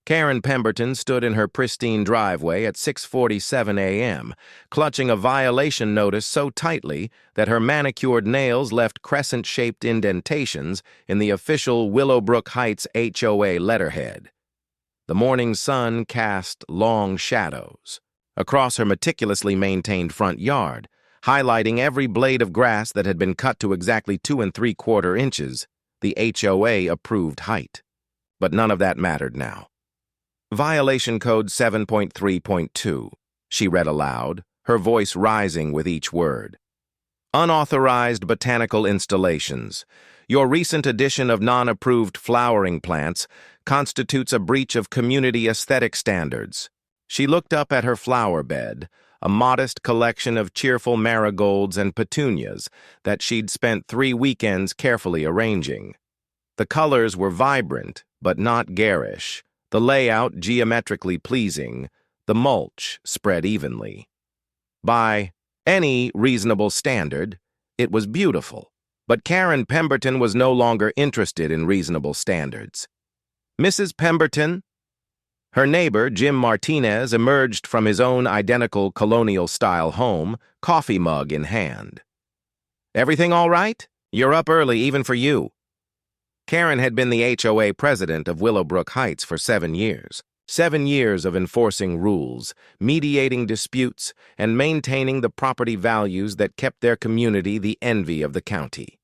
Karen Pemberton stood in her pristine driveway at 6:47 a.m., clutching a violation notice so tightly that her manicured nails left crescent-shaped indentations in the official Willowbrook Heights HOA letterhead. The morning sun cast long shadows across her meticulously maintained front yard, highlighting every blade of grass that had been cut to exactly 2 3/4 inches, the HOA-approved height. But none of that mattered now. Violation Code 7.3.2, she read aloud, her voice rising with each word. Unauthorized botanical installations. Your recent addition of non-approved flowering plants constitutes a breach of community aesthetic standards. She looked up at her flower bed, a modest collection of cheerful marigolds and petunias that she'd spent 3 weekends carefully arranging. The colors were vibrant, but not garish. The layout geometrically pleasing, the mulch spread evenly. By any reasonable standard, it was beautiful, but Karen Pemberton was no longer interested in reasonable standards. Mrs. Pemberton? Her neighbor, Jim Martinez, emerged from his own identical colonial-style home, coffee mug in hand. Everything all right? You're up early even for you. Karen had been the HOA president of Willowbrook Heights for 7 years. 7 years of enforcing rules, mediating disputes, and maintaining the property values that kept their community the envy of the county.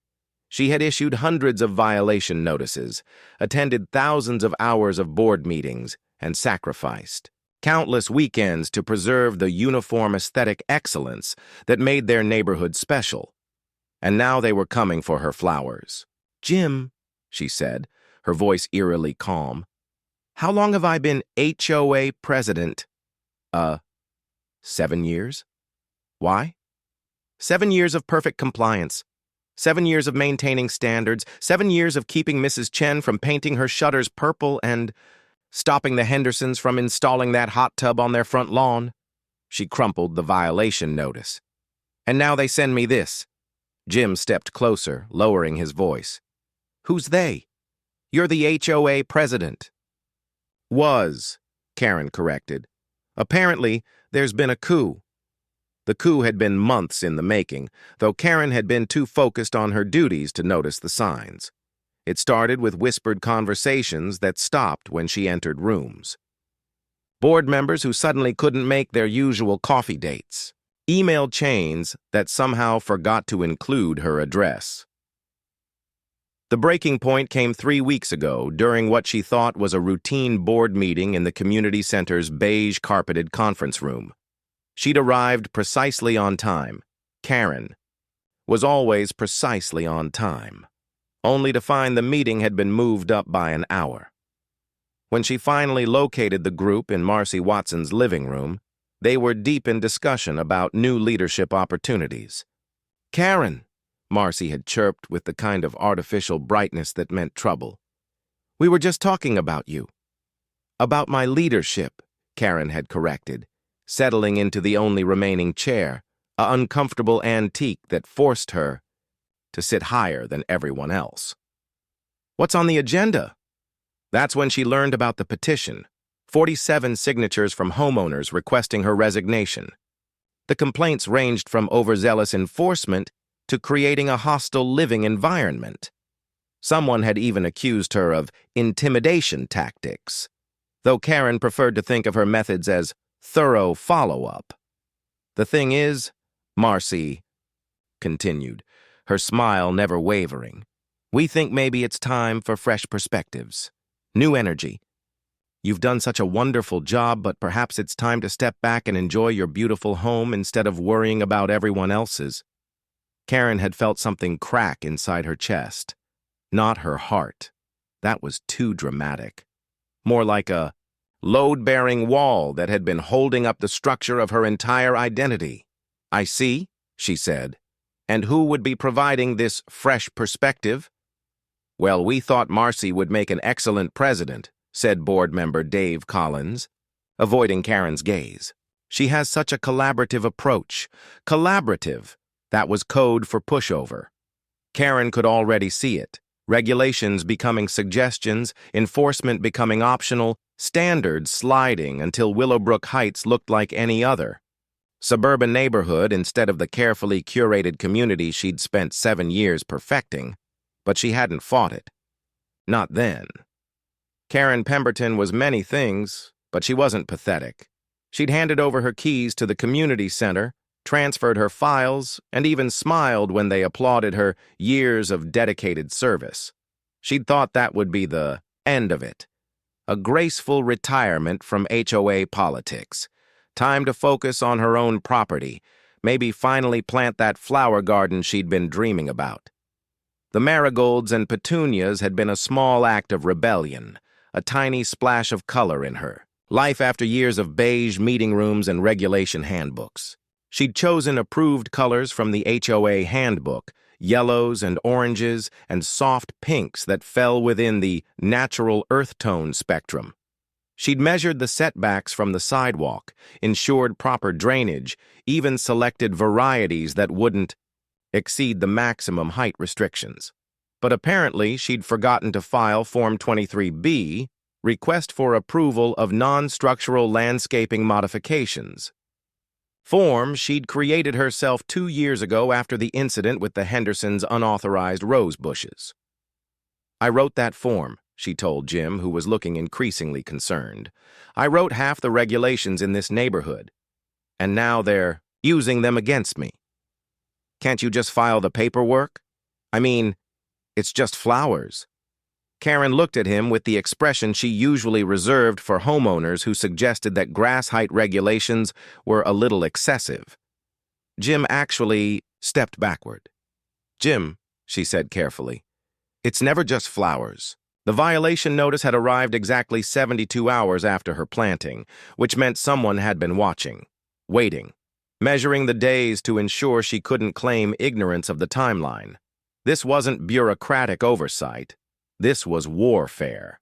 She had issued hundreds of violation notices, attended thousands of hours of board meetings, and sacrificed countless weekends to preserve the uniform aesthetic excellence that made their neighborhood special. And now they were coming for her flowers. Jim, she said, her voice eerily calm. How long have I been HOA president? 7 years. Why? 7 years of perfect compliance. 7 years of maintaining standards. 7 years of keeping Mrs. Chen from painting her shutters purple and stopping the Hendersons from installing that hot tub on their front lawn. She crumpled the violation notice. And now they send me this. Jim stepped closer, lowering his voice. Who's they? You're the HOA president. Was, Karen corrected. Apparently, there's been a coup. The coup had been months in the making, though Karen had been too focused on her duties to notice the signs. It started with whispered conversations that stopped when she entered rooms. Board members who suddenly couldn't make their usual coffee dates. Email chains that somehow forgot to include her address. The breaking point came 3 weeks ago during what she thought was a routine board meeting in the community center's beige-carpeted conference room. She'd arrived precisely on time. Karen was always precisely on time, only to find the meeting had been moved up by an hour. When she finally located the group in Marcy Watson's living room, they were deep in discussion about new leadership opportunities. Karen, Marcy had chirped with the kind of artificial brightness that meant trouble. We were just talking about you. About my leadership, Karen had corrected, settling into the only remaining chair, an uncomfortable antique that forced her to sit higher than everyone else. What's on the agenda? That's when she learned about the petition, 47 signatures from homeowners requesting her resignation. The complaints ranged from overzealous enforcement to creating a hostile living environment. Someone had even accused her of intimidation tactics, though Karen preferred to think of her methods as thorough follow-up. The thing is, Marcy continued, her smile never wavering, we think maybe it's time for fresh perspectives, new energy. You've done such a wonderful job, but perhaps it's time to step back and enjoy your beautiful home instead of worrying about everyone else's. Karen had felt something crack inside her chest. Not her heart. That was too dramatic. More like a load-bearing wall that had been holding up the structure of her entire identity. I see, she said. And who would be providing this fresh perspective? Well, we thought Marcy would make an excellent president, said board member Dave Collins, avoiding Karen's gaze. She has such a collaborative approach. Collaborative. That was code for pushover. Karen could already see it. Regulations becoming suggestions, enforcement becoming optional, standards sliding until Willowbrook Heights looked like any other. Suburban neighborhood instead of the carefully curated community she'd spent 7 years perfecting, but she hadn't fought it. Not then. Karen Pemberton was many things, but she wasn't pathetic. She'd handed over her keys to the community center, transferred her files, and even smiled when they applauded her years of dedicated service. She'd thought that would be the end of it. A graceful retirement from HOA politics. Time to focus on her own property, maybe finally plant that flower garden she'd been dreaming about. The marigolds and petunias had been a small act of rebellion, a tiny splash of color in her life after years of beige meeting rooms and regulation handbooks. She'd chosen approved colors from the HOA handbook, yellows and oranges and soft pinks that fell within the natural earth tone spectrum. She'd measured the setbacks from the sidewalk, ensured proper drainage, even selected varieties that wouldn't exceed the maximum height restrictions. But apparently she'd forgotten to file Form 23B, Request for Approval of Non-Structural Landscaping Modifications. Form she'd created herself 2 years ago after the incident with the Hendersons' unauthorized rose bushes. "I wrote that form," she told Jim, who was looking increasingly concerned. "I wrote half the regulations in this neighborhood, and now they're using them against me. Can't you just file the paperwork? I mean, it's just flowers." Karen looked at him with the expression she usually reserved for homeowners who suggested that grass height regulations were a little excessive. Jim actually stepped backward. "Jim," she said carefully, "it's never just flowers." The violation notice had arrived exactly 72 hours after her planting, which meant someone had been watching, waiting, measuring the days to ensure she couldn't claim ignorance of the timeline. This wasn't bureaucratic oversight. This was warfare.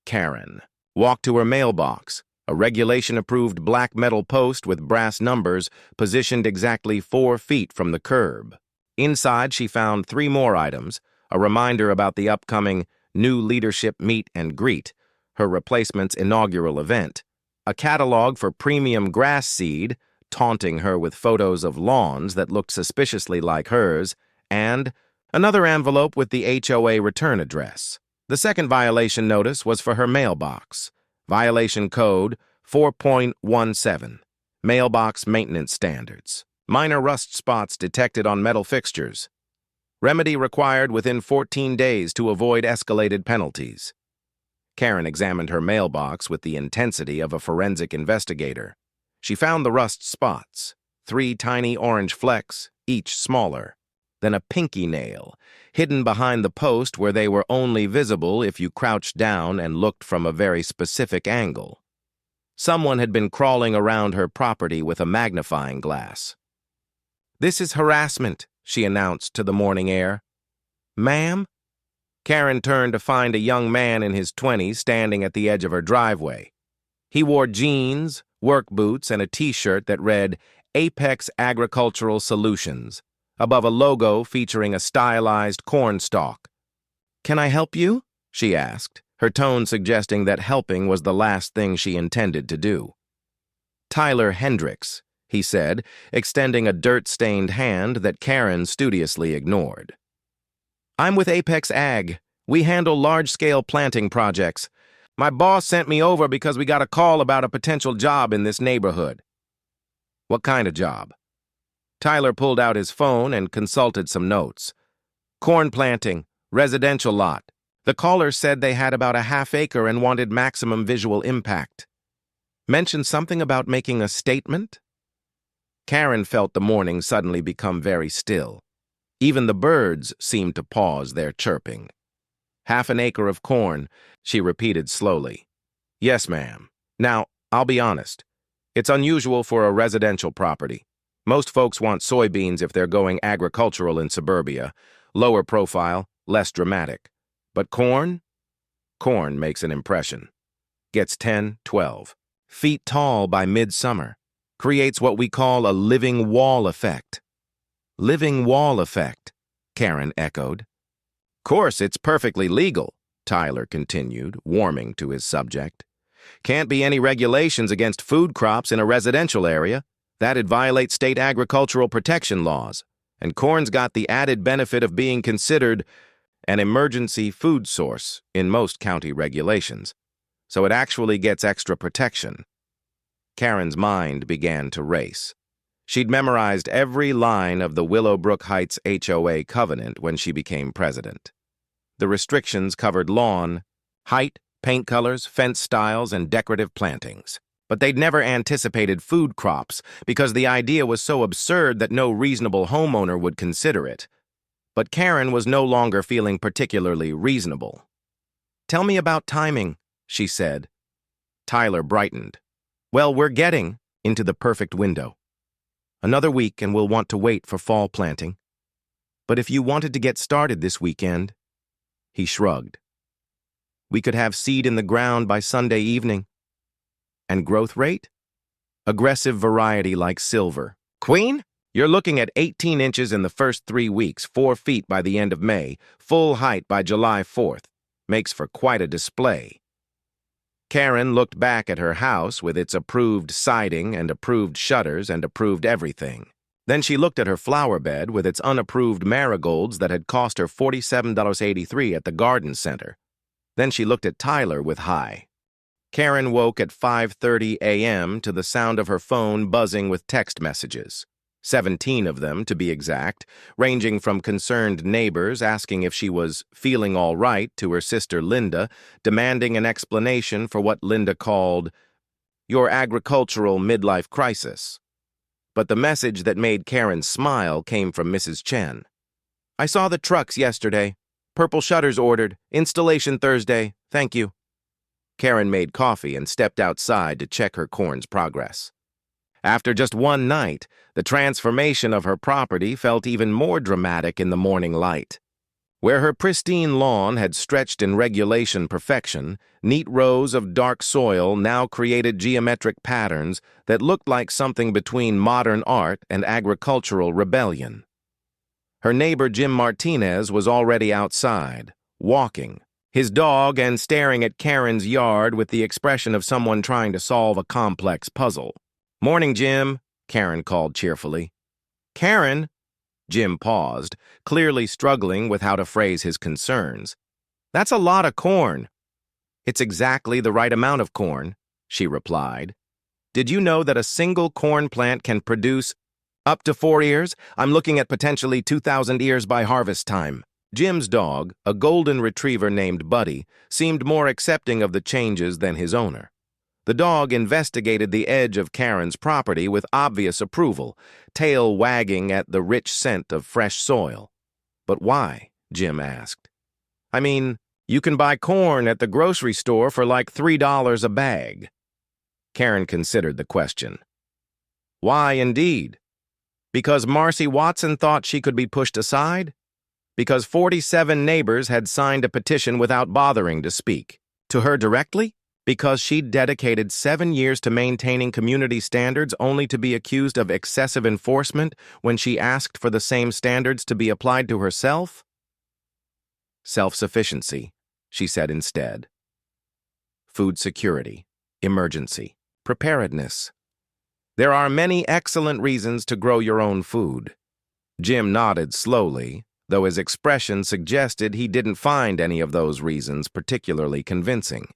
Karen walked to her mailbox, a regulation-approved black metal post with brass numbers positioned exactly 4 feet from the curb. Inside, she found 3 more items, a reminder about the upcoming New Leadership Meet and Greet, her replacement's inaugural event, a catalog for premium grass seed, taunting her with photos of lawns that looked suspiciously like hers, and another envelope with the HOA return address. The second violation notice was for her mailbox. Violation code 4.17. Mailbox maintenance standards. Minor rust spots detected on metal fixtures. Remedy required within 14 days to avoid escalated penalties. Karen examined her mailbox with the intensity of a forensic investigator. She found the rust spots, 3 tiny orange flecks, each smaller. Then a pinky nail, hidden behind the post where they were only visible if you crouched down and looked from a very specific angle. Someone had been crawling around her property with a magnifying glass. "This is harassment," she announced to the morning air. "Ma'am?" Karen turned to find a young man in his 20s standing at the edge of her driveway. He wore jeans, work boots, and a t-shirt that read Apex Agricultural Solutions, above a logo featuring a stylized corn stalk. "Can I help you?" she asked, her tone suggesting that helping was the last thing she intended to do. "Tyler Hendricks," he said, extending a dirt-stained hand that Karen studiously ignored. "I'm with Apex Ag. We handle large-scale planting projects. My boss sent me over because we got a call about a potential job in this neighborhood." "What kind of job?" Tyler pulled out his phone and consulted some notes. "Corn planting, residential lot. The caller said they had about a half-acre and wanted maximum visual impact. Mentioned something about making a statement?" Karen felt the morning suddenly become very still. Even the birds seemed to pause their chirping. "Half an acre of corn," she repeated slowly. "Yes, ma'am. Now, I'll be honest. It's unusual for a residential property. Most folks want soybeans if they're going agricultural in suburbia. Lower profile, less dramatic. But corn? Corn makes an impression. Gets 10, 12 feet tall by midsummer. Creates what we call a living wall effect." "Living wall effect," Karen echoed. Course, it's perfectly legal, Tyler continued, warming to his subject. Can't be any regulations against food crops in a residential area. That'd violate state agricultural protection laws. And corn's got the added benefit of being considered an emergency food source in most county regulations. So it actually gets extra protection. Karen's mind began to race. She'd memorized every line of the Willowbrook Heights HOA covenant when she became president. The restrictions covered lawn, height, paint colors, fence styles, and decorative plantings. But they'd never anticipated food crops because the idea was so absurd that no reasonable homeowner would consider it. But Karen was no longer feeling particularly reasonable. "Tell me about timing," she said. Tyler brightened. "Well, we're getting into the perfect window. Another week and we'll want to wait for fall planting. But if you wanted to get started this weekend," he shrugged, "we could have seed in the ground by Sunday evening. And growth rate? Aggressive variety like silver. Queen? You're looking at 18 inches in the first 3 weeks, 4 feet by the end of May, full height by July 4th. Makes for quite a display." Karen looked back at her house with its approved siding and approved shutters and approved everything. Then she looked at her flower bed with its unapproved marigolds that had cost her $47.83 at the garden center. Then she looked at Tyler with high. Karen woke at 5:30 a.m. to the sound of her phone buzzing with text messages. 17 of them, to be exact, ranging from concerned neighbors asking if she was feeling all right to her sister Linda, demanding an explanation for what Linda called your agricultural midlife crisis. But the message that made Karen smile came from Mrs. Chen. "I saw the trucks yesterday. Purple shutters ordered. Installation Thursday. Thank you." Karen made coffee and stepped outside to check her corn's progress. After just one night, the transformation of her property felt even more dramatic in the morning light. Where her pristine lawn had stretched in regulation perfection, neat rows of dark soil now created geometric patterns that looked like something between modern art and agricultural rebellion. Her neighbor Jim Martinez was already outside, walking, his dog, and staring at Karen's yard with the expression of someone trying to solve a complex puzzle. "Morning, Jim," Karen called cheerfully. "Karen?" Jim paused, clearly struggling with how to phrase his concerns. "That's a lot of corn." "It's exactly the right amount of corn," she replied. "Did you know that a single corn plant can produce up to 4 ears? I'm looking at potentially 2,000 ears by harvest time." Jim's dog, a golden retriever named Buddy, seemed more accepting of the changes than his owner. The dog investigated the edge of Karen's property with obvious approval, tail wagging at the rich scent of fresh soil. "But why?" Jim asked. "I mean, you can buy corn at the grocery store for like $3 a bag." Karen considered the question. "Why, indeed? Because Marcy Watson thought she could be pushed aside? Because 47 neighbors had signed a petition without bothering to speak? To her directly? Because she'd dedicated 7 years to maintaining community standards only to be accused of excessive enforcement when she asked for the same standards to be applied to herself?" "Self-sufficiency," she said instead. "Food security, emergency, preparedness. There are many excellent reasons to grow your own food." Jim nodded slowly, though his expression suggested he didn't find any of those reasons particularly convincing.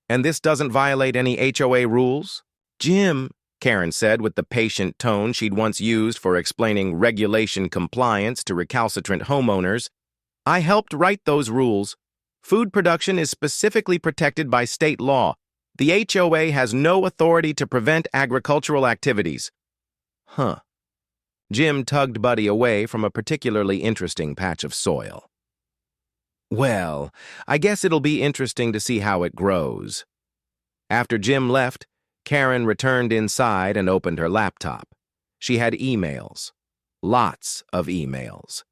"And this doesn't violate any HOA rules?" "Jim," Karen said with the patient tone she'd once used for explaining regulation compliance to recalcitrant homeowners, "I helped write those rules. Food production is specifically protected by state law. The HOA has no authority to prevent agricultural activities." "Huh." Jim tugged Buddy away from a particularly interesting patch of soil. "Well, I guess it'll be interesting to see how it grows." After Jim left, Karen returned inside and opened her laptop. She had emails. Lots of emails.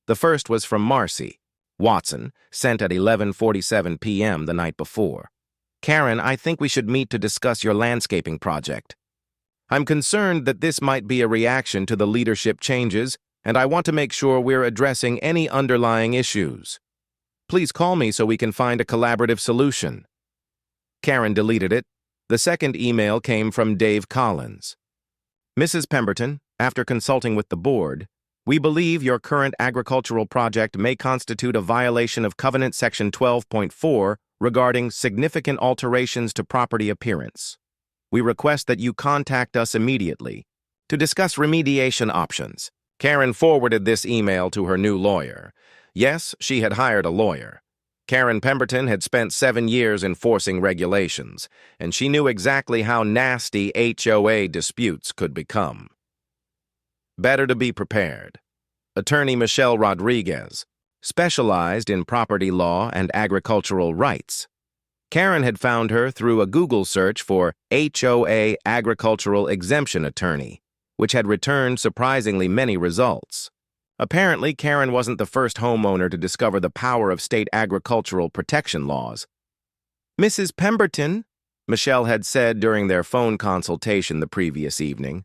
The first was from Marcy Watson, sent at 11:47 p.m. the night before. "Karen, I think we should meet to discuss your landscaping project. I'm concerned that this might be a reaction to the leadership changes and I want to make sure we're addressing any underlying issues. Please call me so we can find a collaborative solution." Karen deleted it. The second email came from Dave Collins. "Mrs. Pemberton, after consulting with the board, we believe your current agricultural project may constitute a violation of Covenant Section 12.4 regarding significant alterations to property appearance. We request that you contact us immediately to discuss remediation options." Karen forwarded this email to her new lawyer. Yes, she had hired a lawyer. Karen Pemberton had spent 7 years enforcing regulations, and she knew exactly how nasty HOA disputes could become. Better to be prepared. Attorney Michelle Rodriguez specialized in property law and agricultural rights. Karen had found her through a Google search for HOA agricultural exemption attorney, which had returned surprisingly many results. Apparently, Karen wasn't the first homeowner to discover the power of state agricultural protection laws. "Mrs. Pemberton," Michelle had said during their phone consultation the previous evening,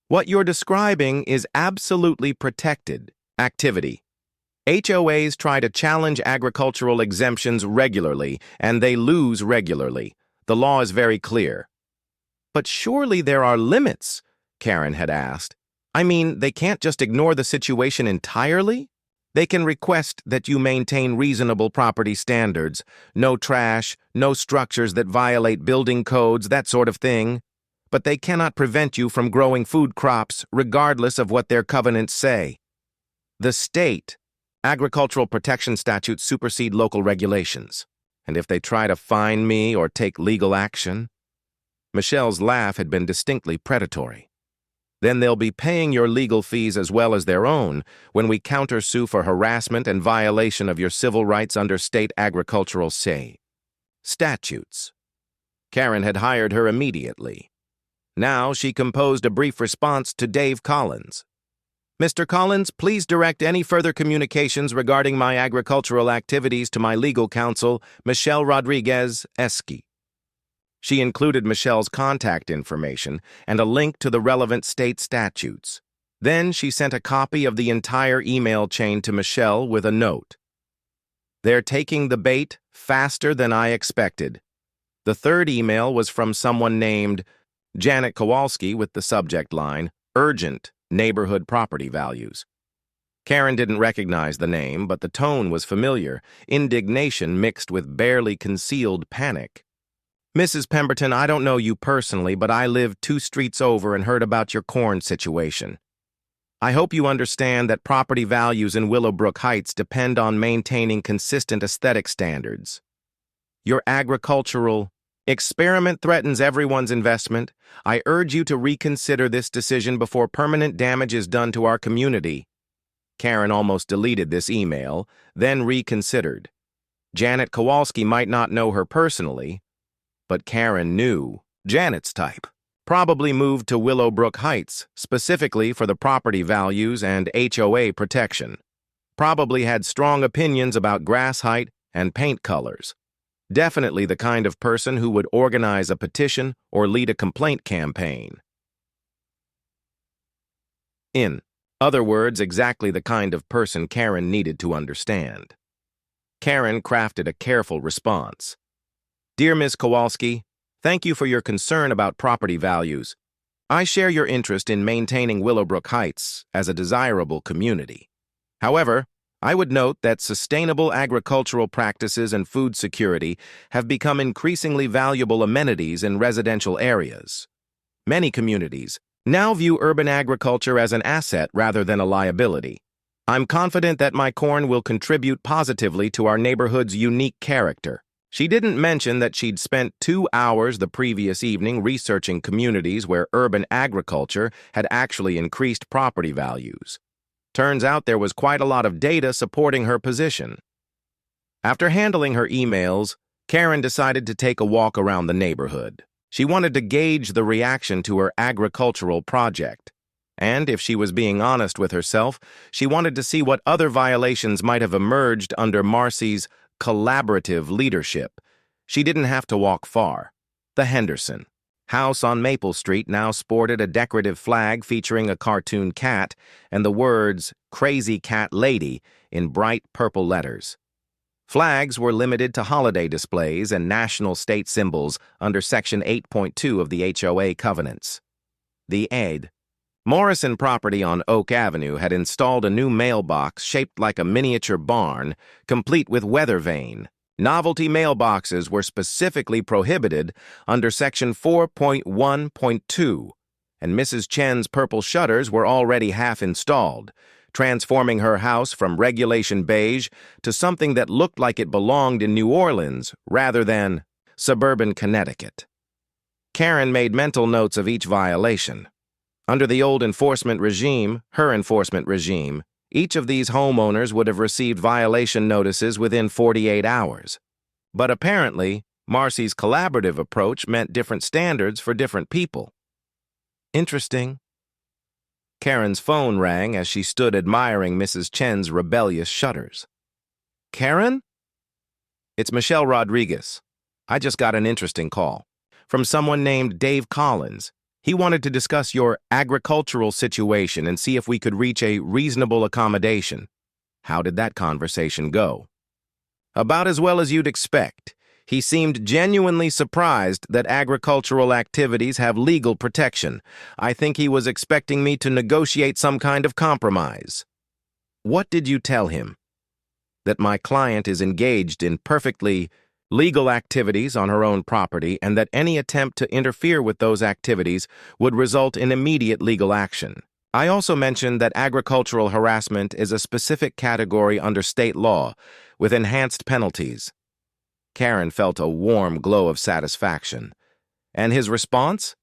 "what you're describing is absolutely protected activity. HOAs try to challenge agricultural exemptions regularly, and they lose regularly. The law is very clear." "But surely there are limits," Karen had asked. "I mean, they can't just ignore the situation entirely? They can request that you maintain reasonable property standards, no trash, no structures that violate building codes, that sort of thing. But they cannot prevent you from growing food crops, regardless of what their covenants say. The state agricultural protection statutes supersede local regulations. And if they try to fine me or take legal action..." Michelle's laugh had been distinctly predatory. "Then they'll be paying your legal fees as well as their own when we countersue for harassment and violation of your civil rights under state agricultural statutes." Karen had hired her immediately. Now she composed a brief response to Dave Collins. "Mr. Collins, please direct any further communications regarding my agricultural activities to my legal counsel, Michelle Rodriguez Esqui." She included Michelle's contact information and a link to the relevant state statutes. Then she sent a copy of the entire email chain to Michelle with a note. "They're taking the bait faster than I expected." The third email was from someone named Janet Kowalski with the subject line, "Urgent Neighborhood Property Values." Karen didn't recognize the name, but the tone was familiar, indignation mixed with barely concealed panic. "Mrs. Pemberton, I don't know you personally, but I lived 2 streets over and heard about your corn situation. I hope you understand that property values in Willowbrook Heights depend on maintaining consistent aesthetic standards. Your agricultural experiment threatens everyone's investment. I urge you to reconsider this decision before permanent damage is done to our community." Karen almost deleted this email, then reconsidered. Janet Kowalski might not know her personally, but Karen knew. Janet's type probably moved to Willowbrook Heights specifically for the property values and HOA protection. Probably had strong opinions about grass height and paint colors. Definitely the kind of person who would organize a petition or lead a complaint campaign. In other words, exactly the kind of person Karen needed to understand. Karen crafted a careful response. "Dear Ms. Kowalski, thank you for your concern about property values. I share your interest in maintaining Willowbrook Heights as a desirable community. However, I would note that sustainable agricultural practices and food security have become increasingly valuable amenities in residential areas. Many communities now view urban agriculture as an asset rather than a liability. I'm confident that my corn will contribute positively to our neighborhood's unique character." She didn't mention that she'd spent 2 hours the previous evening researching communities where urban agriculture had actually increased property values. Turns out there was quite a lot of data supporting her position. After handling her emails, Karen decided to take a walk around the neighborhood. She wanted to gauge the reaction to her agricultural project. And if she was being honest with herself, she wanted to see what other violations might have emerged under Marcy's collaborative leadership. She didn't have to walk far. The Henderson house on Maple Street now sported a decorative flag featuring a cartoon cat and the words "Crazy Cat Lady" in bright purple letters. Flags were limited to holiday displays and national state symbols under Section 8.2 of the HOA covenants. The aid. Morrison property on Oak Avenue had installed a new mailbox shaped like a miniature barn, complete with weather vane. Novelty mailboxes were specifically prohibited under Section 4.1.2, and Mrs. Chen's purple shutters were already half installed, transforming her house from regulation beige to something that looked like it belonged in New Orleans rather than suburban Connecticut. Karen made mental notes of each violation. Under the old enforcement regime, her enforcement regime, each of these homeowners would have received violation notices within 48 hours. But apparently, Marcy's collaborative approach meant different standards for different people. Interesting. Karen's phone rang as she stood admiring Mrs. Chen's rebellious shutters. Karen? It's Michelle Rodriguez. I just got an interesting call from someone named Dave Collins. He wanted to discuss your agricultural situation and see if we could reach a reasonable accommodation. How did that conversation go? About as well as you'd expect. He seemed genuinely surprised that agricultural activities have legal protection. I think he was expecting me to negotiate some kind of compromise. What did you tell him? That my client is engaged in perfectly legal activities on her own property and that any attempt to interfere with those activities would result in immediate legal action. I also mentioned that agricultural harassment is a specific category under state law with enhanced penalties. Karen felt a warm glow of satisfaction. And his response?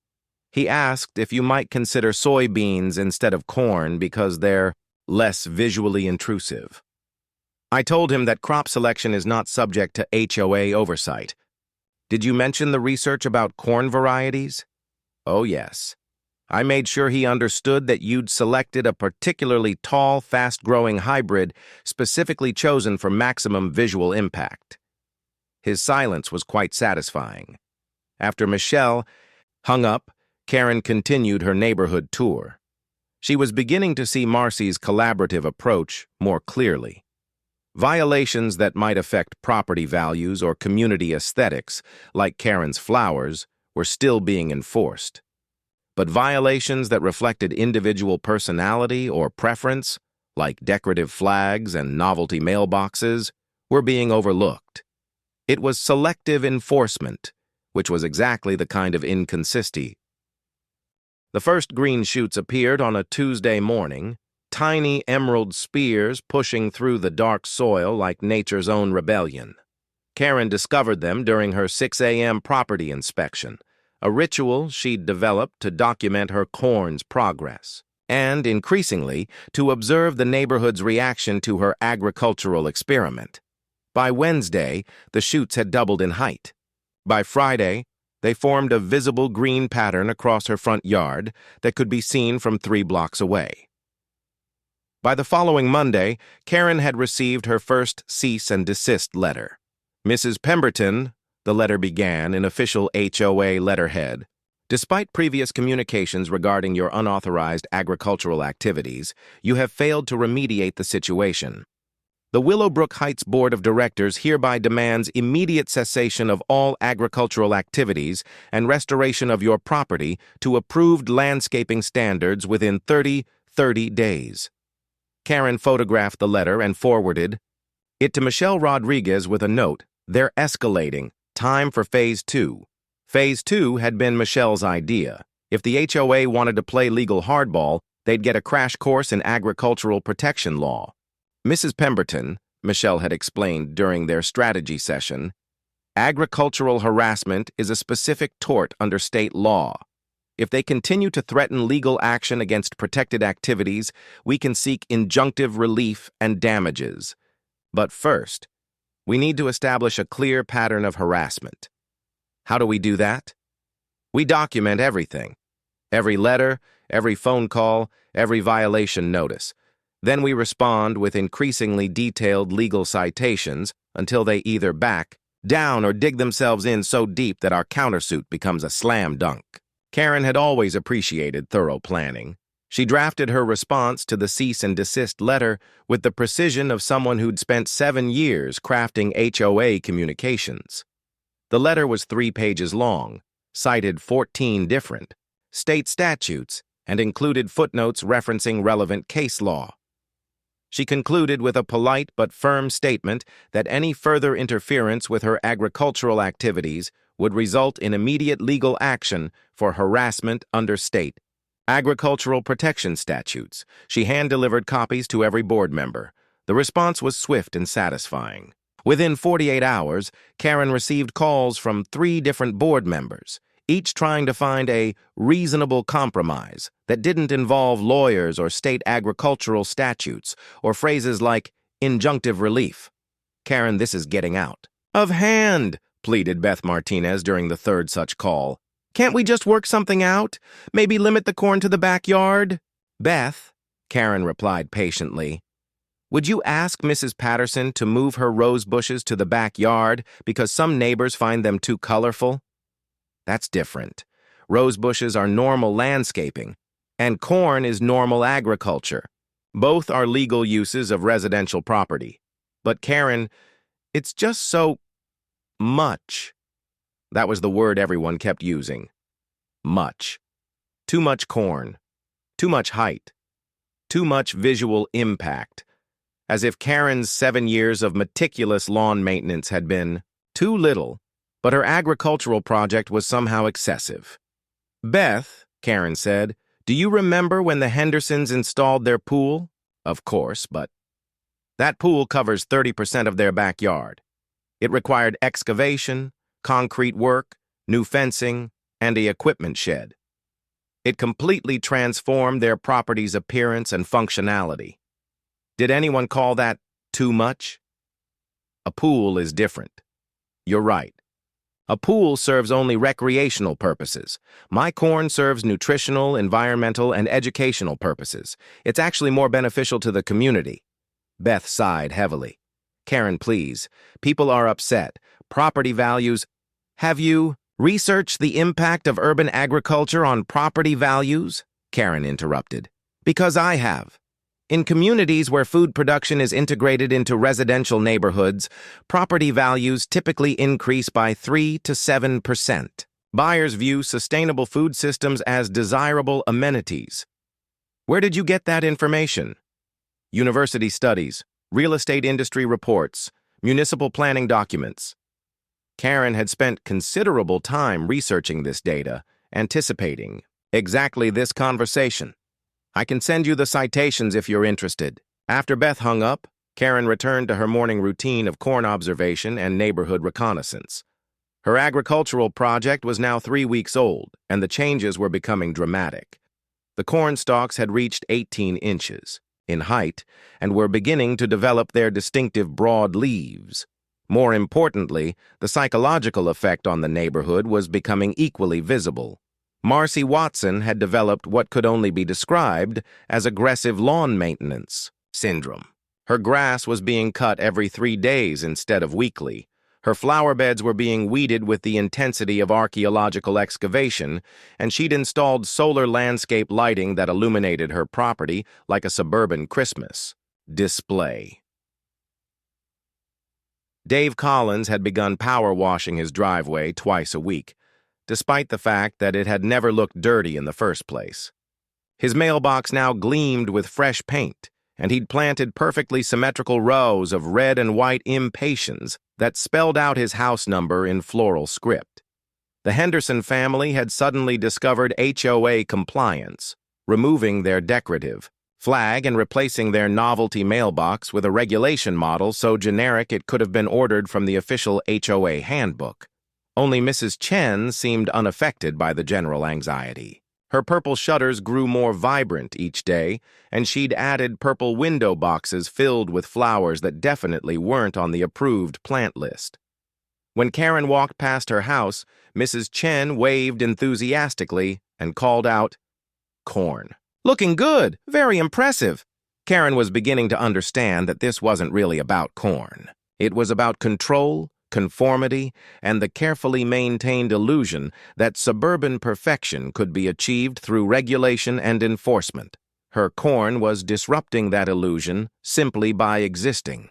He asked if you might consider soybeans instead of corn because they're less visually intrusive. I told him that crop selection is not subject to HOA oversight. Did you mention the research about corn varieties? Oh, yes. I made sure he understood that you'd selected a particularly tall, fast-growing hybrid specifically chosen for maximum visual impact. His silence was quite satisfying. After Michelle hung up, Karen continued her neighborhood tour. She was beginning to see Marcy's collaborative approach more clearly. Violations that might affect property values or community aesthetics, like Karen's flowers, were still being enforced. But violations that reflected individual personality or preference, like decorative flags and novelty mailboxes, were being overlooked. It was selective enforcement, which was exactly the kind of inconsistency. The first green shoots appeared on a Tuesday morning, tiny emerald spears pushing through the dark soil like nature's own rebellion. Karen discovered them during her 6 a.m. property inspection, a ritual she'd developed to document her corn's progress, and, increasingly, to observe the neighborhood's reaction to her agricultural experiment. By Wednesday, the shoots had doubled in height. By Friday, they formed a visible green pattern across her front yard that could be seen from 3 blocks away. By the following Monday, Karen had received her first cease and desist letter. Mrs. Pemberton, the letter began in official HOA letterhead. Despite previous communications regarding your unauthorized agricultural activities, you have failed to remediate the situation. The Willowbrook Heights Board of Directors hereby demands immediate cessation of all agricultural activities and restoration of your property to approved landscaping standards within 30 days. Karen photographed the letter and forwarded it to Michelle Rodriguez with a note, "They're escalating. Time for Phase 2. Phase 2 had been Michelle's idea. If the HOA wanted to play legal hardball, they'd get a crash course in agricultural protection law. Mrs. Pemberton, Michelle had explained during their strategy session, agricultural harassment is a specific tort under state law. If they continue to threaten legal action against protected activities, we can seek injunctive relief and damages. But first, we need to establish a clear pattern of harassment. How do we do that? We document everything. Every letter, every phone call, every violation notice. Then we respond with increasingly detailed legal citations until they either back down or dig themselves in so deep that our countersuit becomes a slam dunk. Karen had always appreciated thorough planning. She drafted her response to the cease and desist letter with the precision of someone who'd spent 7 years crafting HOA communications. The letter was 3 pages long, cited 14 different state statutes, and included footnotes referencing relevant case law. She concluded with a polite but firm statement that any further interference with her agricultural activities would result in immediate legal action for harassment under state agricultural protection statutes. She hand-delivered copies to every board member. The response was swift and satisfying. Within 48 hours, Karen received calls from 3 different board members, each trying to find a reasonable compromise that didn't involve lawyers or state agricultural statutes or phrases like injunctive relief. "Karen, this is getting out of hand," pleaded Beth Martinez during the 3rd such call. "Can't we just work something out? Maybe limit the corn to the backyard?" "Beth," Karen replied patiently, "would you ask Mrs. Patterson to move her rose bushes to the backyard because some neighbors find them too colorful?" That's different. Rose bushes are normal landscaping, and corn is normal agriculture. Both are legal uses of residential property. But Karen, it's just so much. That was the word everyone kept using. Much. Too much corn. Too much height. Too much visual impact. As if Karen's 7 years of meticulous lawn maintenance had been too little, but her agricultural project was somehow excessive. "Beth," Karen said, "do you remember when the Hendersons installed their pool?" "Of course, but that pool covers 30% of their backyard. It required excavation, concrete work, new fencing, and an equipment shed. It completely transformed their property's appearance and functionality. Did anyone call that too much?" A pool is different. You're right. A pool serves only recreational purposes. My corn serves nutritional, environmental, and educational purposes. It's actually more beneficial to the community. Beth sighed heavily. "Karen, please. People are upset. Property values. Have you researched the impact of urban agriculture on property values?" Karen interrupted. "Because I have. In communities where food production is integrated into residential neighborhoods, property values typically increase by 3 to 7%. Buyers view sustainable food systems as desirable amenities." "Where did you get that information?" "University studies, real estate industry reports, municipal planning documents." Karen had spent considerable time researching this data, anticipating exactly this conversation. "I can send you the citations if you're interested." After Beth hung up, Karen returned to her morning routine of corn observation and neighborhood reconnaissance. Her agricultural project was now 3 weeks old, and the changes were becoming dramatic. The corn stalks had reached 18 inches in height and were beginning to develop their distinctive broad leaves. More importantly, the psychological effect on the neighborhood was becoming equally visible. Marcy Watson had developed what could only be described as aggressive lawn maintenance syndrome. Her grass was being cut every 3 days instead of weekly. Her flower beds were being weeded with the intensity of archaeological excavation, and she'd installed solar landscape lighting that illuminated her property like a suburban Christmas display. Dave Collins had begun power washing his driveway twice a week, despite the fact that it had never looked dirty in the first place. His mailbox now gleamed with fresh paint, and he'd planted perfectly symmetrical rows of red and white impatiens that spelled out his house number in floral script. The Henderson family had suddenly discovered HOA compliance, removing their decorative flag and replacing their novelty mailbox with a regulation model so generic it could have been ordered from the official HOA handbook. Only Mrs. Chen seemed unaffected by the general anxiety. Her purple shutters grew more vibrant each day, and she'd added purple window boxes filled with flowers that definitely weren't on the approved plant list. When Karen walked past her house, Mrs. Chen waved enthusiastically and called out, "Corn. Looking good. Very impressive." Karen was beginning to understand that this wasn't really about corn. It was about control, conformity, and the carefully maintained illusion that suburban perfection could be achieved through regulation and enforcement. Her corn was disrupting that illusion simply by existing.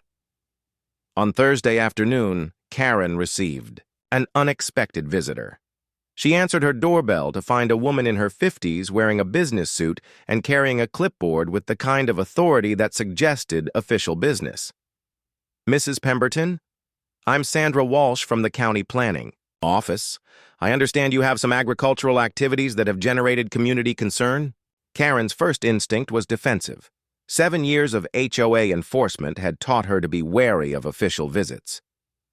On Thursday afternoon, Karen received an unexpected visitor. She answered her doorbell to find a woman in her 50s wearing a business suit and carrying a clipboard with the kind of authority that suggested official business. "Mrs. Pemberton, I'm Sandra Walsh from the County Planning Office. I understand you have some agricultural activities that have generated community concern." Karen's first instinct was defensive. 7 years of HOA enforcement had taught her to be wary of official visits.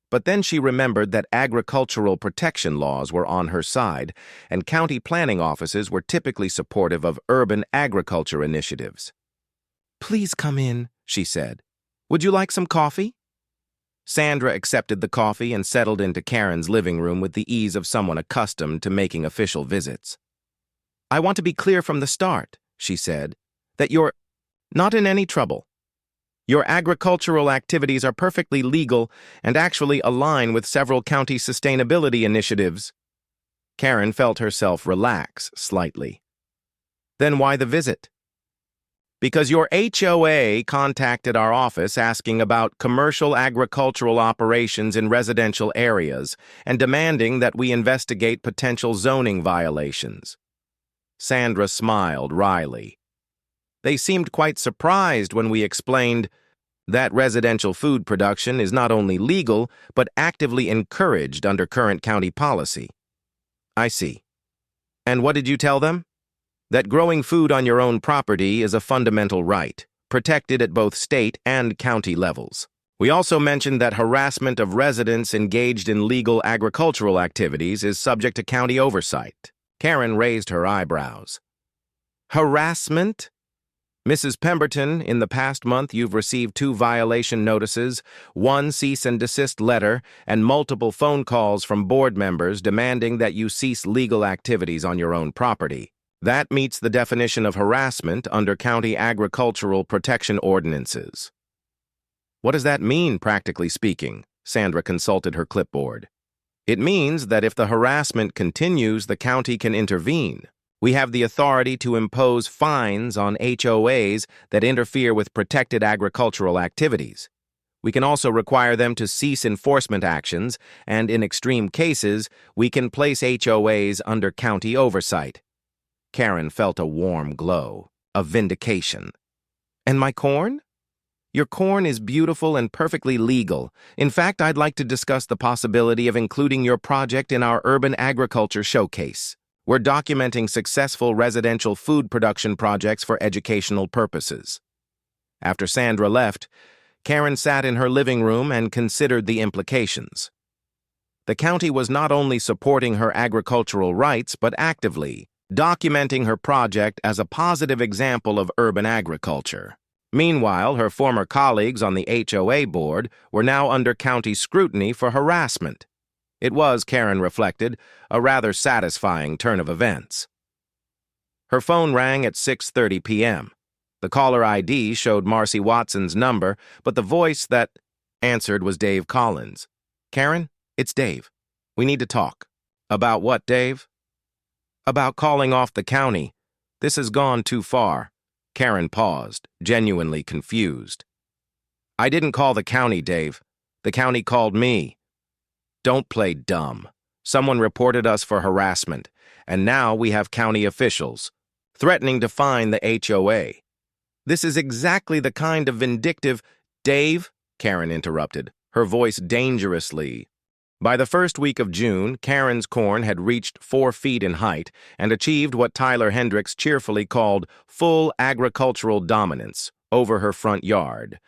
But then she remembered that agricultural protection laws were on her side, and county planning offices were typically supportive of urban agriculture initiatives. "Please come in," she said. "Would you like some coffee?" Sandra accepted the coffee and settled into Karen's living room with the ease of someone accustomed to making official visits. "I want to be clear from the start," she said, "that you're not in any trouble. Your agricultural activities are perfectly legal and actually align with several county sustainability initiatives." Karen felt herself relax slightly. "Then why the visit?" "Because your HOA contacted our office asking about commercial agricultural operations in residential areas and demanding that we investigate potential zoning violations." Sandra smiled wryly. "They seemed quite surprised when we explained that residential food production is not only legal, but actively encouraged under current county policy." "I see. And what did you tell them?" "That growing food on your own property is a fundamental right, protected at both state and county levels. We also mentioned that harassment of residents engaged in legal agricultural activities is subject to county oversight." Karen raised her eyebrows. "Harassment? Mrs. Pemberton, in the past month you've received 2 violation notices, 1 cease and desist letter, and multiple phone calls from board members demanding that you cease legal activities on your own property. That meets the definition of harassment under county agricultural protection ordinances." "What does that mean, practically speaking?" Sandra consulted her clipboard. "It means that if the harassment continues, the county can intervene. We have the authority to impose fines on HOAs that interfere with protected agricultural activities. We can also require them to cease enforcement actions, and in extreme cases, we can place HOAs under county oversight." Karen felt a warm glow, a vindication. "And my corn? Your corn is beautiful and perfectly legal. In fact, I'd like to discuss the possibility of including your project in our urban agriculture showcase. We're documenting successful residential food production projects for educational purposes." After Sandra left, Karen sat in her living room and considered the implications. The county was not only supporting her agricultural rights, but actively documenting her project as a positive example of urban agriculture. Meanwhile, her former colleagues on the HOA board were now under county scrutiny for harassment. It was, Karen reflected, a rather satisfying turn of events. Her phone rang at 6:30 p.m. The caller ID showed Marcy Watson's number, but the voice that answered was Dave Collins. "Karen, it's Dave. We need to talk." "About what, Dave?" "About calling off the county. This has gone too far." Karen paused, genuinely confused. "I didn't call the county, Dave. The county called me." "Don't play dumb. Someone reported us for harassment, and now we have county officials threatening to fine the HOA. This is exactly the kind of vindictive—" "Dave," Karen interrupted, her voice dangerously. By the first week of June, Karen's corn had reached 4 feet in height and achieved what Tyler Hendricks cheerfully called full agricultural dominance over her front yard.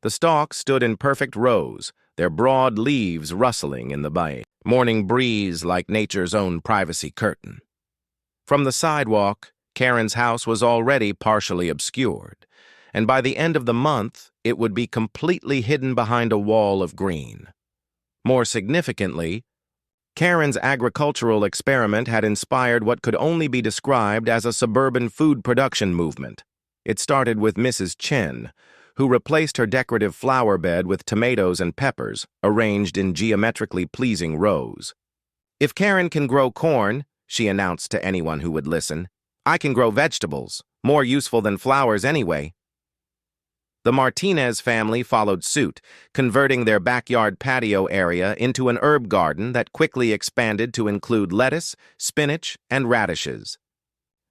The stalks stood in perfect rows, their broad leaves rustling in the morning breeze like nature's own privacy curtain. From the sidewalk, Karen's house was already partially obscured, and by the end of the month, it would be completely hidden behind a wall of green. More significantly, Karen's agricultural experiment had inspired what could only be described as a suburban food production movement. It started with Mrs. Chen, who replaced her decorative flower bed with tomatoes and peppers, arranged in geometrically pleasing rows. "If Karen can grow corn," she announced to anyone who would listen, "I can grow vegetables, more useful than flowers anyway." The Martinez family followed suit, converting their backyard patio area into an herb garden that quickly expanded to include lettuce, spinach, and radishes.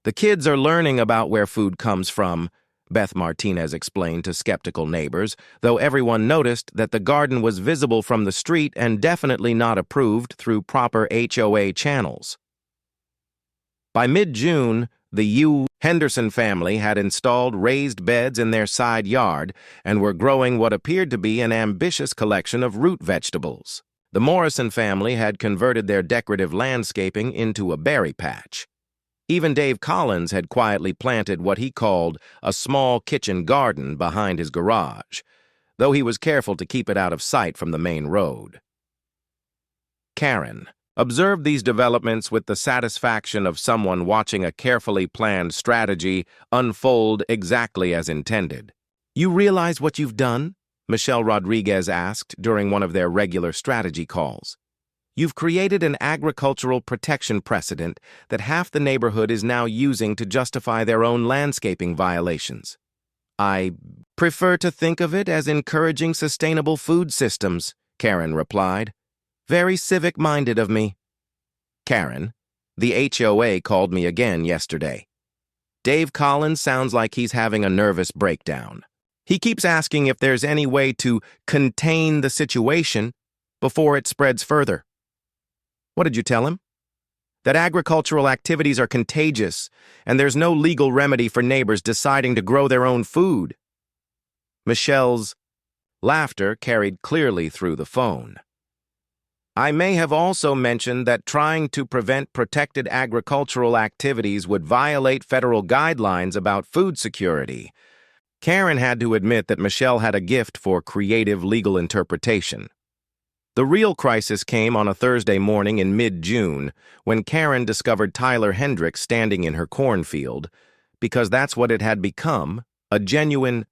"The kids are learning about where food comes from," Beth Martinez explained to skeptical neighbors, though everyone noticed that the garden was visible from the street and definitely not approved through proper HOA channels. By mid-June, the Henderson family had installed raised beds in their side yard and were growing what appeared to be an ambitious collection of root vegetables. The Morrison family had converted their decorative landscaping into a berry patch. Even Dave Collins had quietly planted what he called a small kitchen garden behind his garage, though he was careful to keep it out of sight from the main road. Karen observed these developments with the satisfaction of someone watching a carefully planned strategy unfold exactly as intended. "You realize what you've done?" Michelle Rodriguez asked during one of their regular strategy calls. "You've created an agricultural protection precedent that half the neighborhood is now using to justify their own landscaping violations." "I prefer to think of it as encouraging sustainable food systems," Karen replied. "Very civic-minded of me." "Karen, the HOA called me again yesterday. Dave Collins sounds like he's having a nervous breakdown. He keeps asking if there's any way to contain the situation before it spreads further." "What did you tell him?" "That agricultural activities are contagious, and there's no legal remedy for neighbors deciding to grow their own food." Michelle's laughter carried clearly through the phone. "I may have also mentioned that trying to prevent protected agricultural activities would violate federal guidelines about food security." Karen had to admit that Michelle had a gift for creative legal interpretation. The real crisis came on a Thursday morning in mid-June when Karen discovered Tyler Hendricks standing in her cornfield, because that's what it had become, a genuine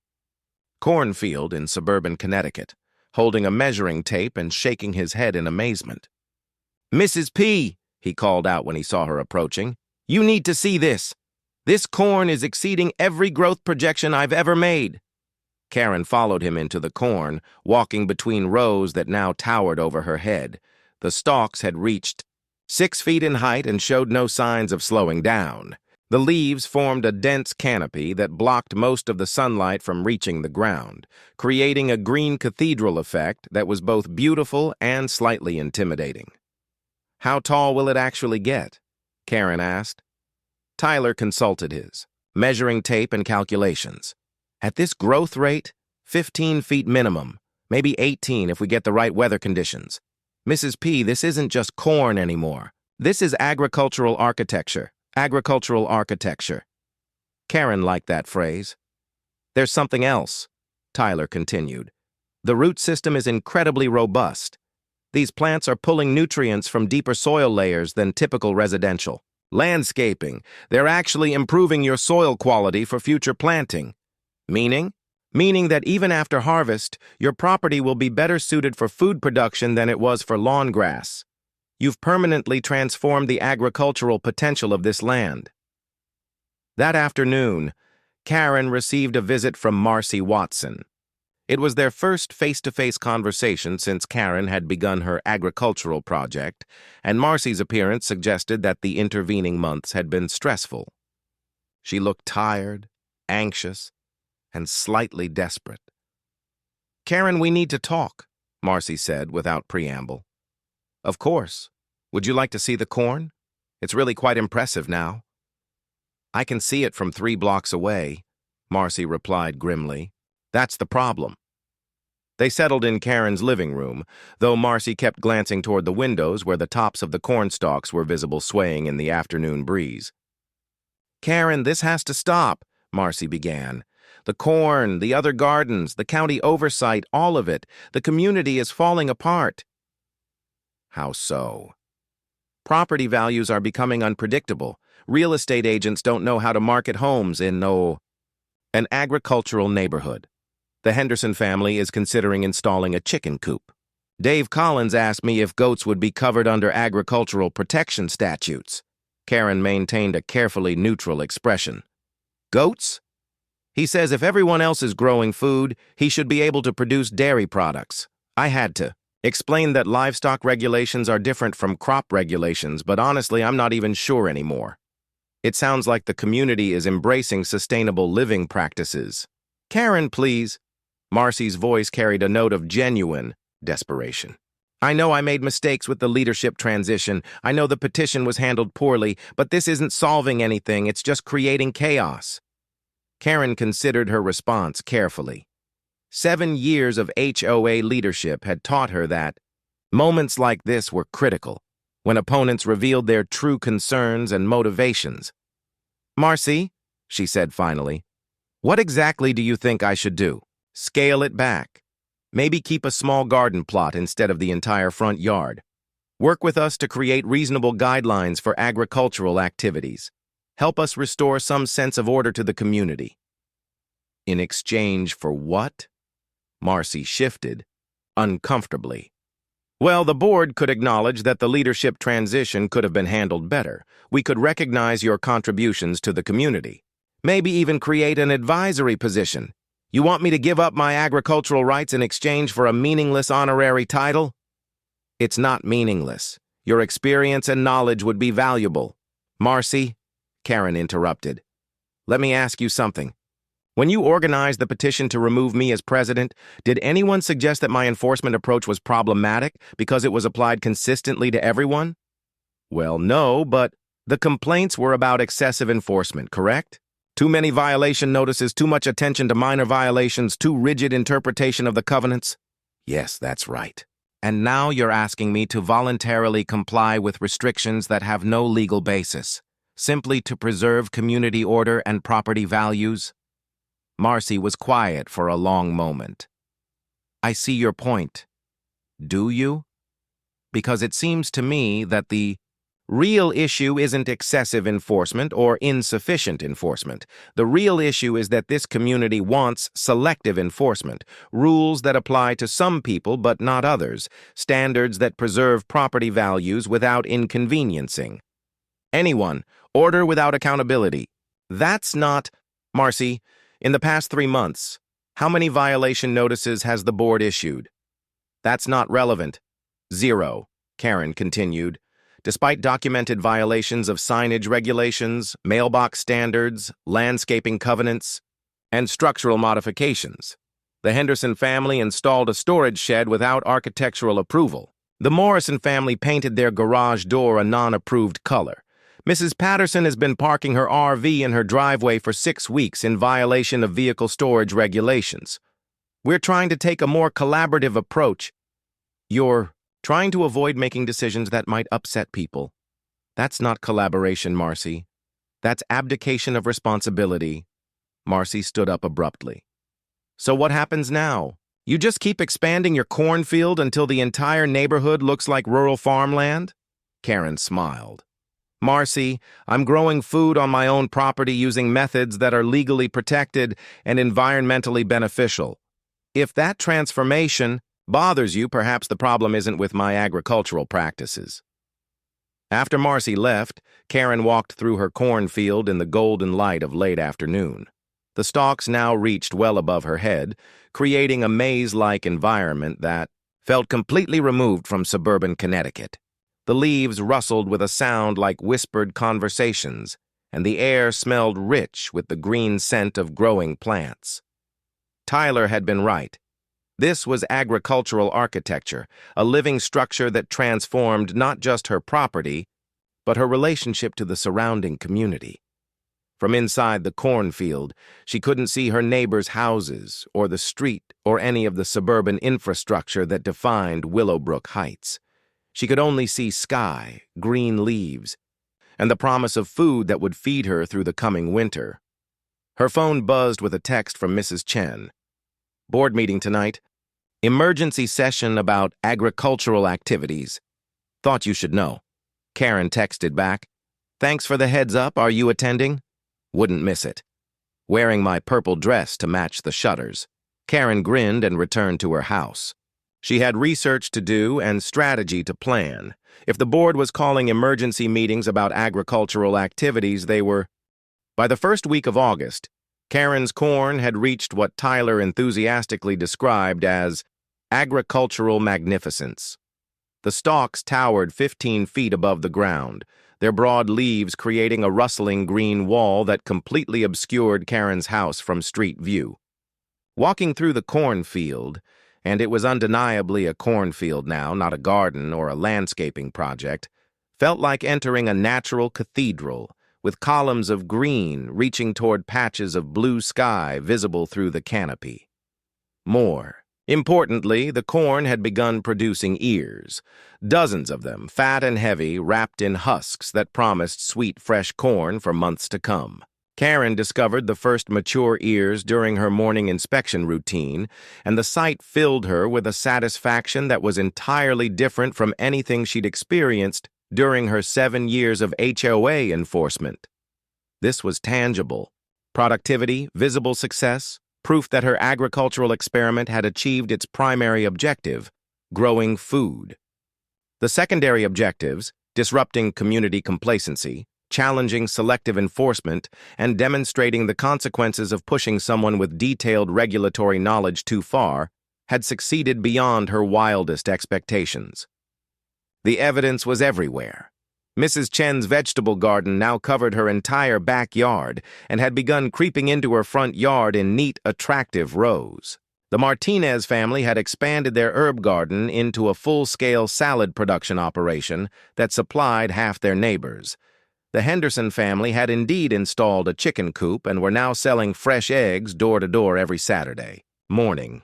cornfield in suburban Connecticut, holding a measuring tape and shaking his head in amazement. "Mrs. P," he called out when he saw her approaching, "you need to see this. This corn is exceeding every growth projection I've ever made." Karen followed him into the corn, walking between rows that now towered over her head. The stalks had reached 6 feet in height and showed no signs of slowing down. The leaves formed a dense canopy that blocked most of the sunlight from reaching the ground, creating a green cathedral effect that was both beautiful and slightly intimidating. "How tall will it actually get?" Karen asked. Tyler consulted his measuring tape and calculations. "At this growth rate, 15 feet minimum, maybe 18 if we get the right weather conditions. Mrs. P, this isn't just corn anymore. This is agricultural architecture. Agricultural architecture." Karen liked that phrase. "There's something else," Tyler continued. "The root system is incredibly robust. These plants are pulling nutrients from deeper soil layers than typical residential landscaping. They're actually improving your soil quality for future planting." "Meaning?" "Meaning that even after harvest, your property will be better suited for food production than it was for lawn grass. You've permanently transformed the agricultural potential of this land." That afternoon, Karen received a visit from Marcy Watson. It was their first face-to-face conversation since Karen had begun her agricultural project, and Marcy's appearance suggested that the intervening months had been stressful. She looked tired, anxious, and slightly desperate. "Karen, we need to talk," Marcy said without preamble. "Of course. Would you like to see the corn? It's really quite impressive now." "I can see it from 3 blocks away," Marcy replied grimly. "That's the problem." They settled in Karen's living room, though Marcy kept glancing toward the windows where the tops of the corn stalks were visible swaying in the afternoon breeze. "Karen, this has to stop," Marcy began. "The corn, the other gardens, the county oversight, all of it. The community is falling apart." "How so?" "Property values are becoming unpredictable. Real estate agents don't know how to market homes in an agricultural neighborhood." The Henderson family is considering installing a chicken coop. Dave Collins asked me if goats would be covered under agricultural protection statutes. Karen maintained a carefully neutral expression. Goats? He says if everyone else is growing food, he should be able to produce dairy products. I had to explain that livestock regulations are different from crop regulations, but honestly, I'm not even sure anymore. It sounds like the community is embracing sustainable living practices. Karen, please. Marcy's voice carried a note of genuine desperation. I know I made mistakes with the leadership transition. I know the petition was handled poorly, but this isn't solving anything. It's just creating chaos. Karen considered her response carefully. 7 years of HOA leadership had taught her that moments like this were critical, when opponents revealed their true concerns and motivations. Marcy, she said finally, what exactly do you think I should do? Scale it back. Maybe keep a small garden plot instead of the entire front yard. Work with us to create reasonable guidelines for agricultural activities. Help us restore some sense of order to the community. In exchange for what? Marcy shifted, uncomfortably. Well, the board could acknowledge that the leadership transition could have been handled better. We could recognize your contributions to the community. Maybe even create an advisory position. You want me to give up my agricultural rights in exchange for a meaningless honorary title? It's not meaningless. Your experience and knowledge would be valuable. Marcy, Karen interrupted. Let me ask you something. When you organized the petition to remove me as president, did anyone suggest that my enforcement approach was problematic because it was applied consistently to everyone? Well, no, but the complaints were about excessive enforcement, correct? Too many violation notices, too much attention to minor violations, too rigid interpretation of the covenants? Yes, that's right. And now you're asking me to voluntarily comply with restrictions that have no legal basis, simply to preserve community order and property values? Marcy was quiet for a long moment. I see your point. Do you? Because it seems to me that the real issue isn't excessive enforcement or insufficient enforcement. The real issue is that this community wants selective enforcement, rules that apply to some people but not others, standards that preserve property values without inconveniencing anyone, order without accountability. That's not... Marcy, in the past 3 months, how many violation notices has the board issued? That's not relevant. 0, Karen continued. Despite documented violations of signage regulations, mailbox standards, landscaping covenants, and structural modifications, the Henderson family installed a storage shed without architectural approval. The Morrison family painted their garage door a non-approved color. Mrs. Patterson has been parking her RV in her driveway for 6 weeks in violation of vehicle storage regulations. We're trying to take a more collaborative approach. You're trying to avoid making decisions that might upset people. That's not collaboration, Marcy. That's abdication of responsibility. Marcy stood up abruptly. So what happens now? You just keep expanding your cornfield until the entire neighborhood looks like rural farmland? Karen smiled. Marcy, I'm growing food on my own property using methods that are legally protected and environmentally beneficial. If that transformation bothers you, perhaps the problem isn't with my agricultural practices. After Marcy left, Karen walked through her cornfield in the golden light of late afternoon. The stalks now reached well above her head, creating a maze-like environment that felt completely removed from suburban Connecticut. The leaves rustled with a sound like whispered conversations, and the air smelled rich with the green scent of growing plants. Tyler had been right. This was agricultural architecture, a living structure that transformed not just her property, but her relationship to the surrounding community. From inside the cornfield, she couldn't see her neighbors' houses, or the street, or any of the suburban infrastructure that defined Willowbrook Heights. She could only see sky, green leaves, and the promise of food that would feed her through the coming winter. Her phone buzzed with a text from Mrs. Chen. Board meeting tonight. Emergency session about agricultural activities. Thought you should know. Karen texted back. Thanks for the heads up. Are you attending? Wouldn't miss it. Wearing my purple dress to match the shutters. Karen grinned and returned to her house. She had research to do and strategy to plan. If the board was calling emergency meetings about agricultural activities, they were. By the first week of August, Karen's corn had reached what Tyler enthusiastically described as agricultural magnificence. The stalks towered 15 feet above the ground, their broad leaves creating a rustling green wall that completely obscured Karen's house from street view. Walking through the cornfield, and it was undeniably a cornfield now, not a garden or a landscaping project, felt like entering a natural cathedral, with columns of green reaching toward patches of blue sky visible through the canopy. More importantly, the corn had begun producing ears, dozens of them, fat and heavy, wrapped in husks that promised sweet, fresh corn for months to come. Karen discovered the first mature ears during her morning inspection routine, and the sight filled her with a satisfaction that was entirely different from anything she'd experienced during her 7 years of HOA enforcement. This was tangible. Productivity, visible success, proof that her agricultural experiment had achieved its primary objective, growing food. The secondary objectives, disrupting community complacency, challenging selective enforcement, and demonstrating the consequences of pushing someone with detailed regulatory knowledge too far, had succeeded beyond her wildest expectations. The evidence was everywhere. Mrs. Chen's vegetable garden now covered her entire backyard and had begun creeping into her front yard in neat, attractive rows. The Martinez family had expanded their herb garden into a full-scale salad production operation that supplied half their neighbors. The Henderson family had indeed installed a chicken coop and were now selling fresh eggs door to door every Saturday morning.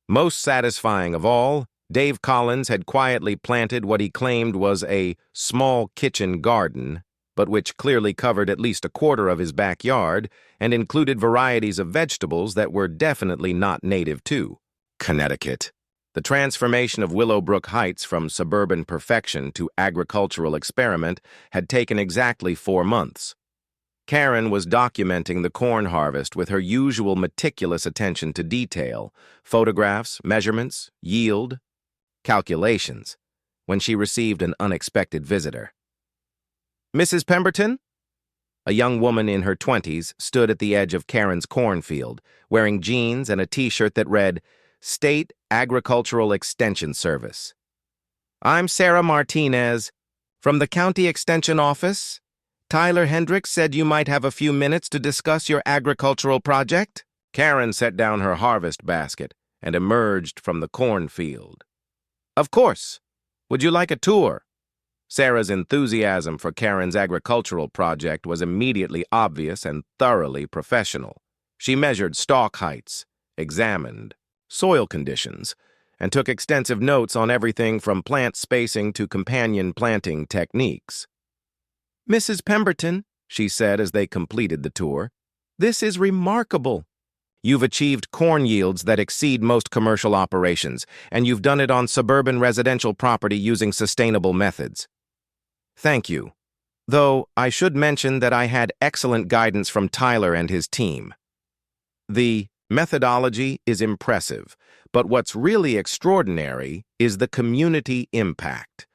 Most satisfying of all, Dave Collins had quietly planted what he claimed was a small kitchen garden, but which clearly covered at least a quarter of his backyard and included varieties of vegetables that were definitely not native to Connecticut. The transformation of Willowbrook Heights from suburban perfection to agricultural experiment had taken exactly 4 months. Karen was documenting the corn harvest with her usual meticulous attention to detail, photographs, measurements, yield, calculations, when she received an unexpected visitor. "Mrs. Pemberton?" A young woman in her 20s stood at the edge of Karen's cornfield, wearing jeans and a t-shirt that read, State Agricultural Extension Service. "I'm Sarah Martinez. From the County Extension Office. Tyler Hendricks said you might have a few minutes to discuss your agricultural project." Karen set down her harvest basket and emerged from the cornfield. "Of course. Would you like a tour?" Sarah's enthusiasm for Karen's agricultural project was immediately obvious and thoroughly professional. She measured stalk heights, examined soil conditions, and took extensive notes on everything from plant spacing to companion planting techniques. "Mrs. Pemberton," she said as they completed the tour, "this is remarkable. You've achieved corn yields that exceed most commercial operations, and you've done it on suburban residential property using sustainable methods." "Thank you. Though I should mention that I had excellent guidance from Tyler and his team. The methodology is impressive, but what's really extraordinary is the community impact.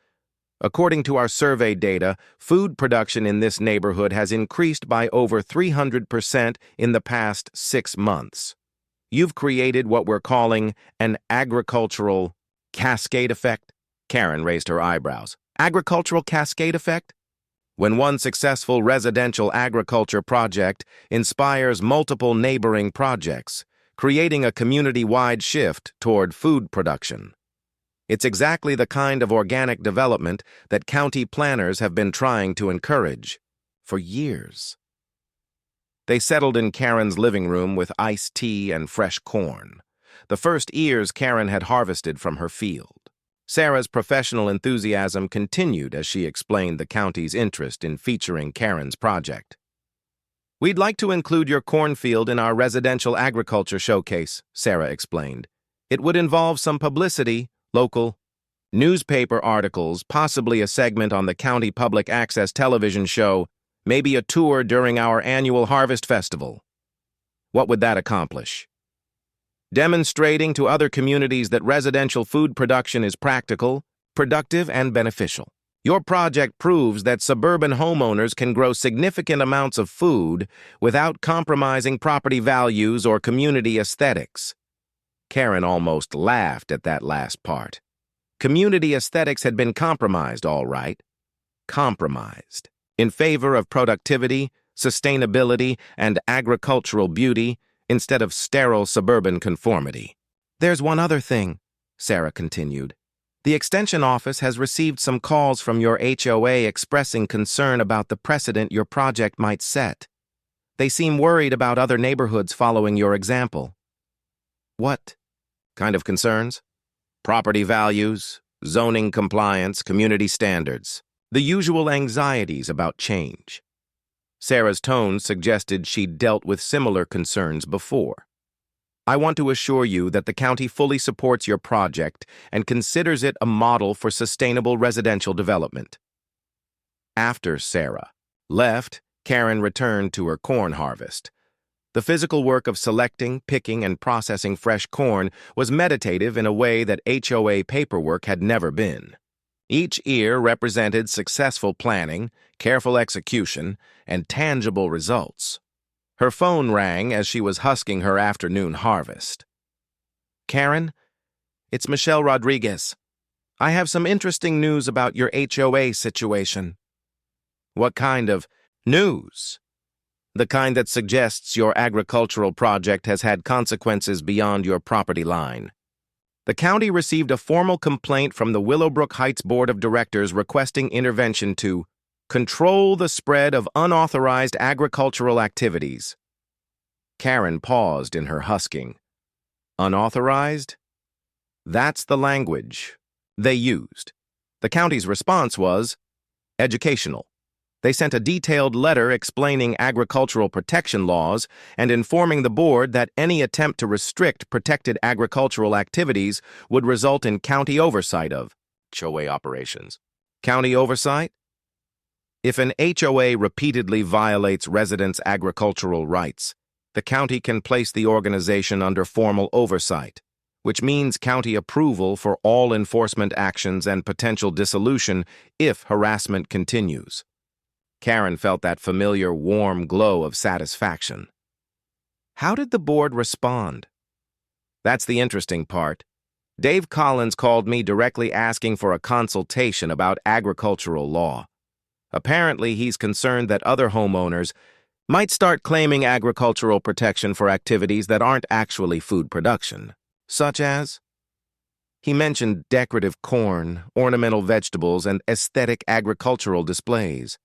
According to our survey data, food production in this neighborhood has increased by over 300% in the past 6 months. You've created what we're calling an agricultural cascade effect." Karen raised her eyebrows. "Agricultural cascade effect?" When one successful residential agriculture project inspires multiple neighboring projects, creating a community-wide shift toward food production. It's exactly the kind of organic development that county planners have been trying to encourage for years. They settled in Karen's living room with iced tea and fresh corn, the first ears Karen had harvested from her field. Sarah's professional enthusiasm continued as she explained the county's interest in featuring Karen's project. "We'd like to include your cornfield in our residential agriculture showcase," Sarah explained. "It would involve some publicity, local newspaper articles, possibly a segment on the county public access television show, maybe a tour during our annual harvest festival." "What would that accomplish?" demonstrating to other communities that residential food production is practical, productive, and beneficial. Your project proves that suburban homeowners can grow significant amounts of food without compromising property values or community aesthetics. Karen almost laughed at that last part. Community aesthetics had been compromised, all right. Compromised. In favor of productivity, sustainability, and agricultural beauty instead of sterile suburban conformity. There's one other thing, Sarah continued. The Extension Office has received some calls from your HOA expressing concern about the precedent your project might set. They seem worried about other neighborhoods following your example. What kind of concerns? Property values, zoning compliance, community standards. The usual anxieties about change. Sarah's tone suggested she'd dealt with similar concerns before. I want to assure you that the county fully supports your project and considers it a model for sustainable residential development. After Sarah left, Karen returned to her corn harvest. The physical work of selecting, picking, and processing fresh corn was meditative in a way that HOA paperwork had never been. Each ear represented successful planning, careful execution, and tangible results. Her phone rang as she was husking her afternoon harvest. Karen, it's Michelle Rodriguez. I have some interesting news about your HOA situation. What kind of news? The kind that suggests your agricultural project has had consequences beyond your property line. The county received a formal complaint from the Willowbrook Heights Board of Directors requesting intervention to control the spread of unauthorized agricultural activities. Karen paused in her husking. Unauthorized? That's the language they used. The county's response was educational. They sent a detailed letter explaining agricultural protection laws and informing the board that any attempt to restrict protected agricultural activities would result in county oversight of HOA operations. County oversight? If an HOA repeatedly violates residents' agricultural rights, the county can place the organization under formal oversight, which means county approval for all enforcement actions and potential dissolution if harassment continues. Karen felt that familiar warm glow of satisfaction. How did the board respond? That's the interesting part. Dave Collins called me directly asking for a consultation about agricultural law. Apparently, he's concerned that other homeowners might start claiming agricultural protection for activities that aren't actually food production, such as... He mentioned decorative corn, ornamental vegetables, and aesthetic agricultural displays.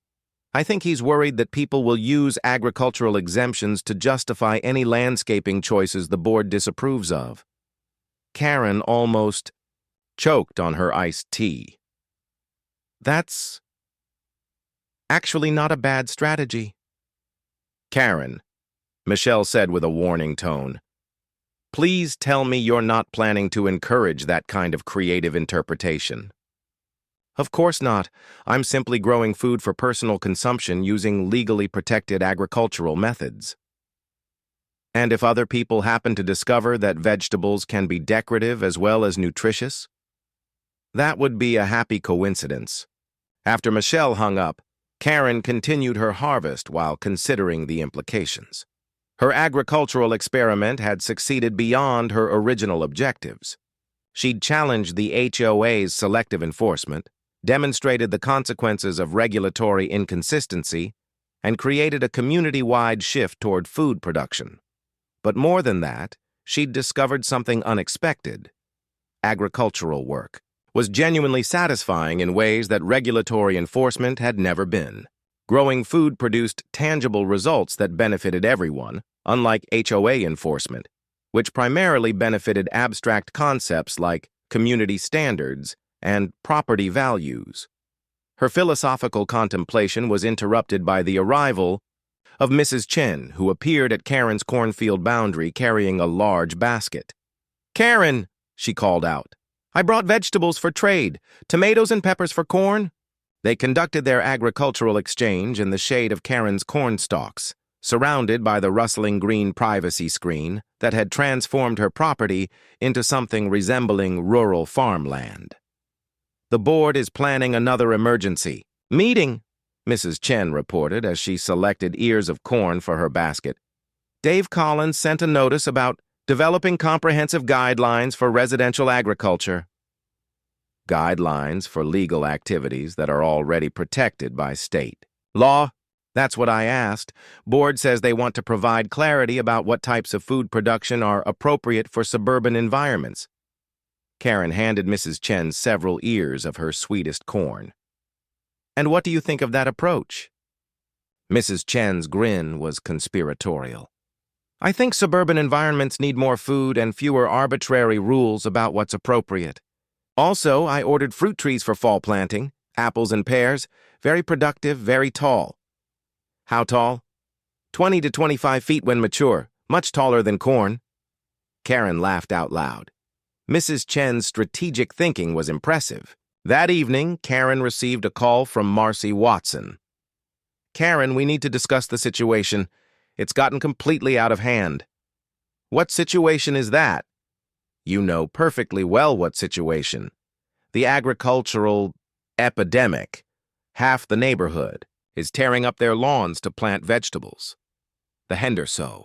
I think he's worried that people will use agricultural exemptions to justify any landscaping choices the board disapproves of. Karen almost choked on her iced tea. That's actually not a bad strategy. Karen, Michelle said with a warning tone, please tell me you're not planning to encourage that kind of creative interpretation. Of course not. I'm simply growing food for personal consumption using legally protected agricultural methods. And if other people happen to discover that vegetables can be decorative as well as nutritious? That would be a happy coincidence. After Michelle hung up, Karen continued her harvest while considering the implications. Her agricultural experiment had succeeded beyond her original objectives. She'd challenged the HOA's selective enforcement, demonstrated the consequences of regulatory inconsistency, and created a community-wide shift toward food production. But more than that, she'd discovered something unexpected. Agricultural work was genuinely satisfying in ways that regulatory enforcement had never been. Growing food produced tangible results that benefited everyone, unlike HOA enforcement, which primarily benefited abstract concepts like community standards and property values. Her philosophical contemplation was interrupted by the arrival of Mrs. Chen, who appeared at Karen's cornfield boundary carrying a large basket. Karen, she called out, I brought vegetables for trade, tomatoes and peppers for corn. They conducted their agricultural exchange in the shade of Karen's corn stalks. surrounded by the rustling green privacy screen that had transformed her property into something resembling rural farmland. "The board is planning another emergency meeting," Mrs. Chen reported as she selected ears of corn for her basket. "Dave Collins sent a notice about developing comprehensive guidelines for residential agriculture." Guidelines for legal activities that are already protected by state law? That's what I asked. Board says they want to provide clarity about what types of food production are appropriate for suburban environments. Karen handed Mrs. Chen several ears of her sweetest corn. "And what do you think of that approach?" Mrs. Chen's grin was conspiratorial. "I think suburban environments need more food and fewer arbitrary rules about what's appropriate. Also, I ordered fruit trees for fall planting, apples and pears, very productive, very tall." "How tall?" 20 to 25 feet when mature, much taller than corn." Karen laughed out loud. Mrs. Chen's strategic thinking was impressive. That evening, Karen received a call from Marcy Watson. "Karen, we need to discuss the situation. It's gotten completely out of hand." "What situation is that?" "You know perfectly well what situation. The agricultural epidemic. Half the neighborhood is tearing up their lawns to plant vegetables. The Henderson.